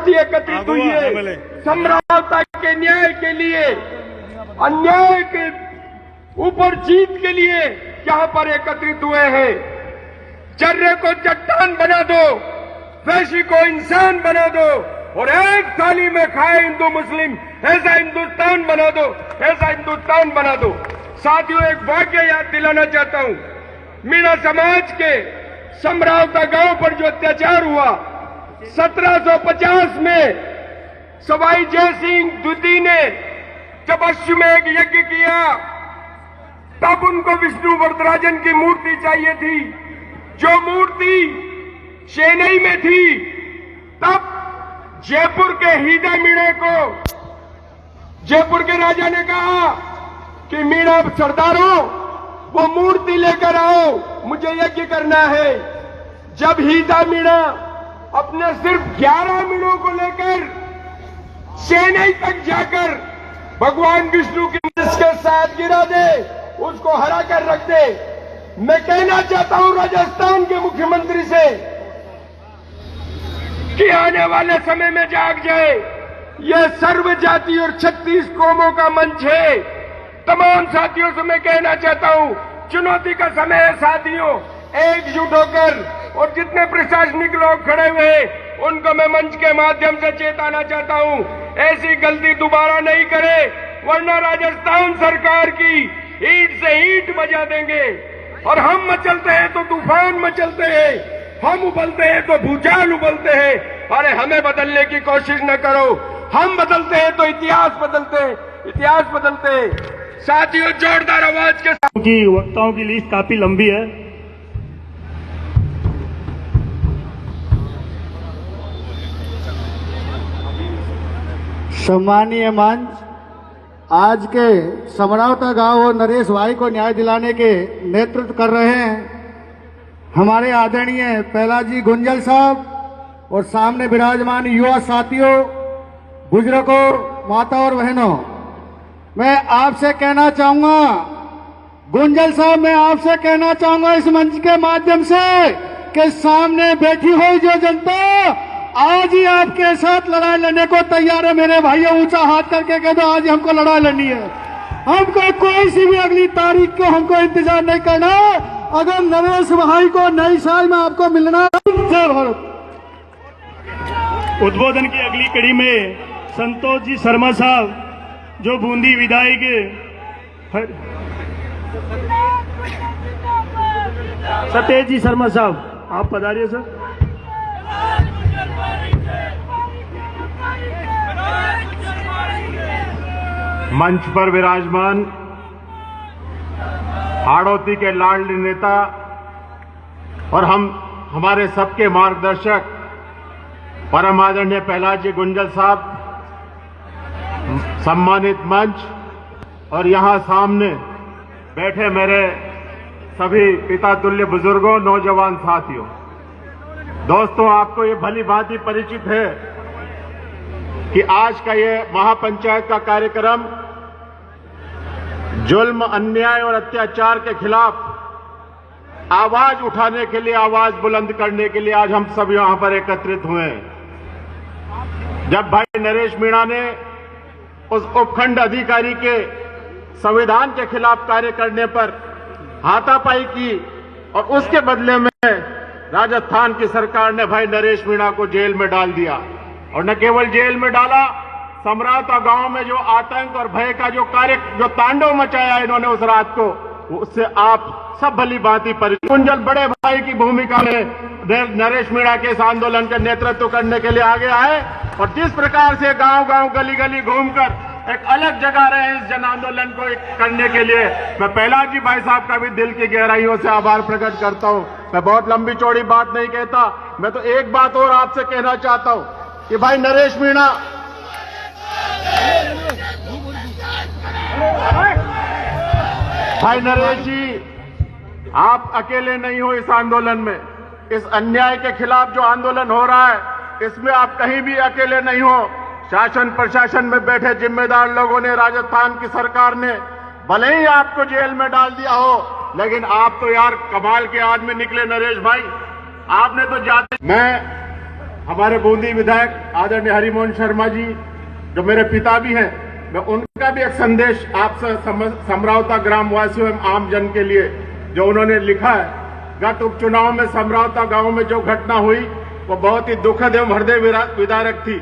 शक्ति एकत्रित हुई है समझौता के न्याय के लिए, अन्याय के ऊपर जीत के लिए यहां पर एकत्रित हुए हैं। चर्रे को चट्टान बना दो, वैशी को इंसान बना दो और एक थाली में खाए हिंदू मुस्लिम, ऐसा हिंदुस्तान बना दो, ऐसा हिंदुस्तान बना दो। साथियों, एक वाक्य याद दिलाना चाहता हूं। मीणा समाज के समरावता गांव पर जो अत्याचार हुआ 1750 में, सवाई जय सिंह द्वितीय ने जब अश्वमेध यज्ञ किया तब उनको विष्णु वरदराजन की मूर्ति चाहिए थी, जो मूर्ति चेन्नई में थी। तब जयपुर के हीरा मीणा को जयपुर के राजा ने कहा कि मीणा सरदारों, वो मूर्ति लेकर आओ, मुझे यज्ञ करना है। जब हीरा मीणा अपने सिर्फ 11 मीणों को लेकर चेन्नई तक जाकर भगवान विष्णु की के साथ गिरा दे, उसको हरा कर रख दे। मैं कहना चाहता हूं राजस्थान के मुख्यमंत्री से कि आने वाले समय में जाग जाए। यह सर्व जाति और 36 कौमों का मंच है। तमाम साथियों से मैं कहना चाहता हूं, चुनौती का समय है साथियों, एकजुट होकर, और जितने प्रशासनिक लोग खड़े हुए हैं उनको मैं मंच के माध्यम से चेताना चाहता हूं, ऐसी गलती दोबारा नहीं करे, वरना राजस्थान सरकार की ईंट से ईंट बजा देंगे। और हम मचलते हैं तो तूफान मचलते हैं, हम उबलते हैं तो भूचाल उबलते हैं। अरे हमें बदलने की कोशिश न करो, हम बदलते हैं तो इतिहास बदलते हैं, इतिहास बदलते हैं। साथियों, जोरदार आवाज के साथ की वक्ताओं की लिस्ट काफी लंबी है। सम्मानीय मंच, आज के समरावता गांव और नरेश भाई को न्याय दिलाने के नेतृत्व कर रहे हैं हमारे आदरणीय पहलाजी गुंजल साहब, और सामने विराजमान युवा साथियों, बुजुर्गों, माता और बहनों, मैं आपसे कहना चाहूंगा, गुंजल साहब, मैं आपसे कहना चाहूंगा इस मंच के माध्यम से कि सामने बैठी हुई जो जनता आज ही आपके साथ लड़ाई लड़ने को तैयार है। मेरे भाइयों, ऊंचा हाथ करके कह दो, आज हमको लड़ाई लड़नी है। हमको कोई सी भी अगली तारीख को हमको इंतजार नहीं करना। अगर नरेश भाई को नई साल में आपको मिलना, जय भारत। उद्बोधन की अगली कड़ी में संतोष जी शर्मा साहब, जो बूंदी विधायक सतेज जी शर्मा साहब, आप पधारिए सर। मंच पर विराजमान हाड़ौती के लाडले नेता और हमारे सबके मार्गदर्शक परम आदरणीय पहलाजी गुंजल साहब, सम्मानित मंच और यहां सामने बैठे मेरे सभी पिता तुल्य बुजुर्गों, नौजवान साथियों, दोस्तों, आपको ये भली भांति परिचित है कि आज का ये महापंचायत का कार्यक्रम जुल्म, अन्याय और अत्याचार के खिलाफ आवाज उठाने के लिए, आवाज बुलंद करने के लिए आज हम सब यहां पर एकत्रित हुए हैं। जब भाई नरेश मीणा ने उस उपखंड अधिकारी के संविधान के खिलाफ कार्य करने पर हाथापाई की और उसके बदले में राजस्थान की सरकार ने भाई नरेश मीणा को जेल में डाल दिया, और न केवल जेल में डाला, समरावता गांव में जो आतंक और भय का जो तांडव मचाया इन्होंने उस रात को, उससे आप सब भली भांति परिचित। गुंजल बड़े भाई की भूमिका में नरेश मीणा के इस आंदोलन का नेतृत्व करने के लिए आगे आए, और जिस प्रकार से गांव गांव, गली गली घूमकर एक अलग जगह रहे इस जन आंदोलन को करने के लिए, मैं पहलाजी भाई साहब का भी दिल की गहराइयों से आभार प्रकट करता हूं। मैं बहुत लंबी चौड़ी बात नहीं कहता, मैं तो एक बात और आपसे कहना चाहता हूं कि भाई नरेश मीणा, भाई नरेश जी, आप अकेले नहीं हो इस आंदोलन में। इस अन्याय के खिलाफ जो आंदोलन हो रहा है, इसमें आप कहीं भी अकेले नहीं हो। शासन प्रशासन में बैठे जिम्मेदार लोगों ने, राजस्थान की सरकार ने भले ही आपको जेल में डाल दिया हो, लेकिन आप तो यार कमाल के आदमी निकले नरेश भाई। आपने तो जाते, मैं हमारे बूंदी विधायक आदरणीय हरिमोहन शर्मा जी, जो मेरे पिता भी हैं, मैं उनका भी एक संदेश आप समरावता ग्राम वासियों एवं आम जन के लिए जो उन्होंने लिखा है। गत उपचुनाव में समरावता गांव में जो घटना हुई वो बहुत ही दुखद एवं हृदय विदारक थी।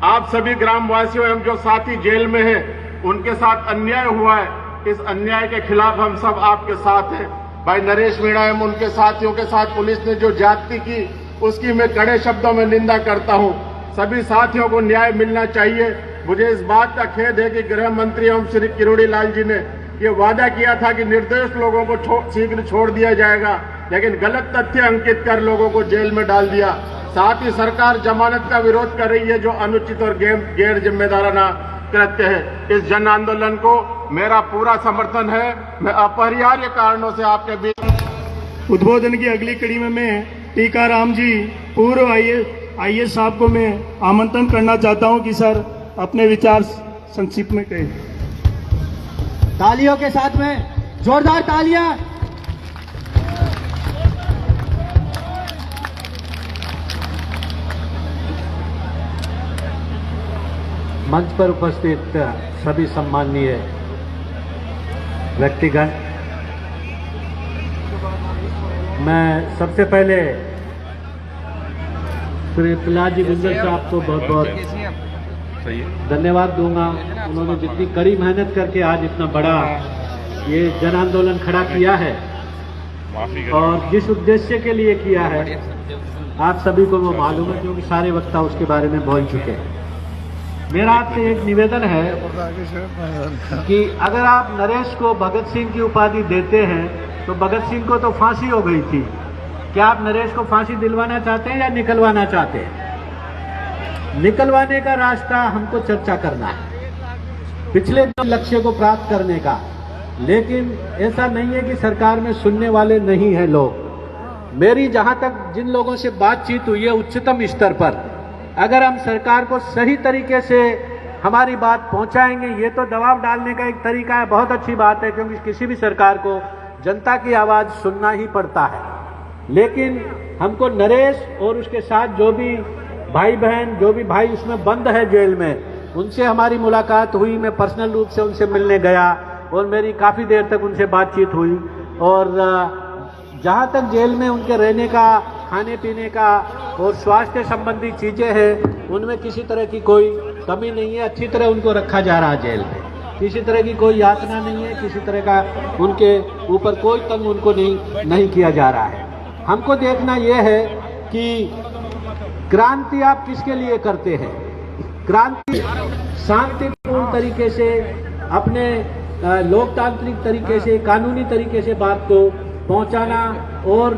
आप सभी ग्राम वासियों एवं जो साथी जेल में हैं, उनके साथ अन्याय हुआ है। इस अन्याय के खिलाफ हम सब आपके साथ हैं। भाई नरेश मीणा एवं उनके साथियों के साथ पुलिस ने जो ज्यादती की, उसकी मैं कड़े शब्दों में निंदा करता हूं। सभी साथियों को न्याय मिलना चाहिए। मुझे इस बात का खेद है कि गृह मंत्री एवं श्री किरोड़ी लाल जी ने ये वादा किया था कि निर्दोष लोगों को शीघ्र छोड़ दिया जाएगा, लेकिन गलत तथ्य अंकित कर लोगों को जेल में डाल दिया। साथ ही सरकार जमानत का विरोध कर रही है, जो अनुचित और गैर जिम्मेदाराना कृत्य है। इस जन आंदोलन को मेरा पूरा समर्थन है। मैं अपरिहार्य कारणों से आपके बीच उद्बोधन की अगली कड़ी में मैं टीकाराम जी पूर्व आईएएस साहब को मैं आमंत्रण करना चाहता हूं कि सर अपने विचार संक्षिप्त में कहें। तालियों के साथ में जोरदार तालियां। मंच पर उपस्थित सभी सम्माननीय व्यक्तिगण, मैं सबसे पहले श्री प्रहलाद जी गुंजल साहब को बहुत बहुत धन्यवाद दूंगा। उन्होंने जितनी कड़ी मेहनत करके आज इतना बड़ा ये जन आंदोलन खड़ा किया है और जिस उद्देश्य के लिए किया है आप सभी को वो मालूम है, क्योंकि सारे वक्ता उसके बारे में बोल चुके हैं। मेरा आपसे एक निवेदन है कि अगर आप नरेश को भगत सिंह की उपाधि देते हैं तो भगत सिंह को तो फांसी हो गई थी। क्या आप नरेश को फांसी दिलवाना चाहते हैं या निकलवाना चाहते हैं? निकलवाने का रास्ता हमको चर्चा करना है, पिछले लक्ष्य को प्राप्त करने का। लेकिन ऐसा नहीं है कि सरकार में सुनने वाले नहीं हैं लोग। मेरी जहां तक जिन लोगों से बातचीत हुई है उच्चतम स्तर पर, अगर हम सरकार को सही तरीके से हमारी बात पहुंचाएंगे, ये तो दबाव डालने का एक तरीका है, बहुत अच्छी बात है, क्योंकि किसी भी सरकार को जनता की आवाज सुनना ही पड़ता है। लेकिन हमको नरेश और उसके साथ जो भी भाई बहन, जो भी भाई उसमें बंद है जेल में, उनसे हमारी मुलाकात हुई। मैं पर्सनल रूप से उनसे मिलने गया और मेरी काफ़ी देर तक उनसे बातचीत हुई। और जहाँ तक जेल में उनके रहने का, खाने पीने का और स्वास्थ्य संबंधी चीज़ें हैं, उनमें किसी तरह की कोई कमी नहीं है। अच्छी तरह उनको रखा जा रहा है जेल में, किसी तरह की कोई यातना नहीं है, किसी तरह का उनके ऊपर कोई तंग उनको नहीं किया जा रहा है। हमको देखना यह है कि क्रांति आप किसके लिए करते हैं? क्रांति शांतिपूर्ण तरीके से, अपने लोकतांत्रिक तरीके से, कानूनी तरीके से बात को पहुंचाना, और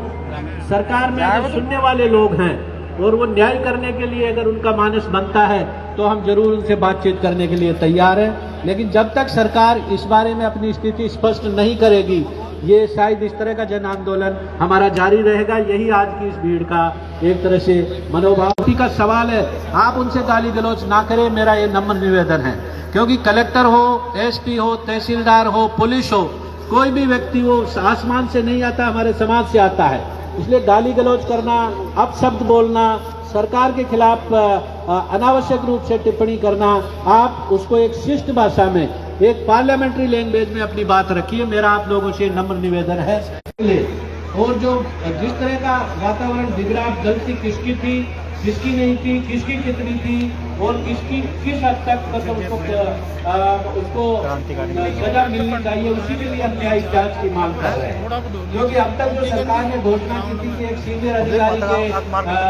सरकार में जो सुनने वाले लोग हैं और वो न्याय करने के लिए अगर उनका मानस बनता है तो हम जरूर उनसे बातचीत करने के लिए तैयार हैं। लेकिन जब तक सरकार इस बारे में अपनी स्थिति स्पष्ट नहीं करेगी, ये शायद इस तरह का जन आंदोलन हमारा जारी रहेगा। यही आज की इस भीड़ का एक तरह से मनोभाव का सवाल है। आप उनसे गाली गलौज ना करें, मेरा ये नम्र निवेदन है, क्योंकि कलेक्टर हो, एसपी हो, तहसीलदार हो, पुलिस हो, कोई भी व्यक्ति वो आसमान से नहीं आता, हमारे समाज से आता है। इसलिए गाली गलौज करना, अपशब्द बोलना, सरकार के खिलाफ अनावश्यक रूप से टिप्पणी करना, आप उसको एक शिष्ट भाषा में, एक पार्लियामेंट्री लैंग्वेज में अपनी बात रखिए। मेरा आप लोगों से नम्र निवेदन है। और जो जिस तरह का वातावरण बिगड़ा, गलती किसकी थी, किसकी नहीं थी, किसकी कितनी थी और किसकी किस हद तक मतलब उसको सजा मिलनी चाहिए, उसी के लिए हम न्यायिक जांच की मांग कर रहे हैं। क्योंकि अब तक जो सरकार ने घोषणा की थी कि एक सीनियर अधिकारी के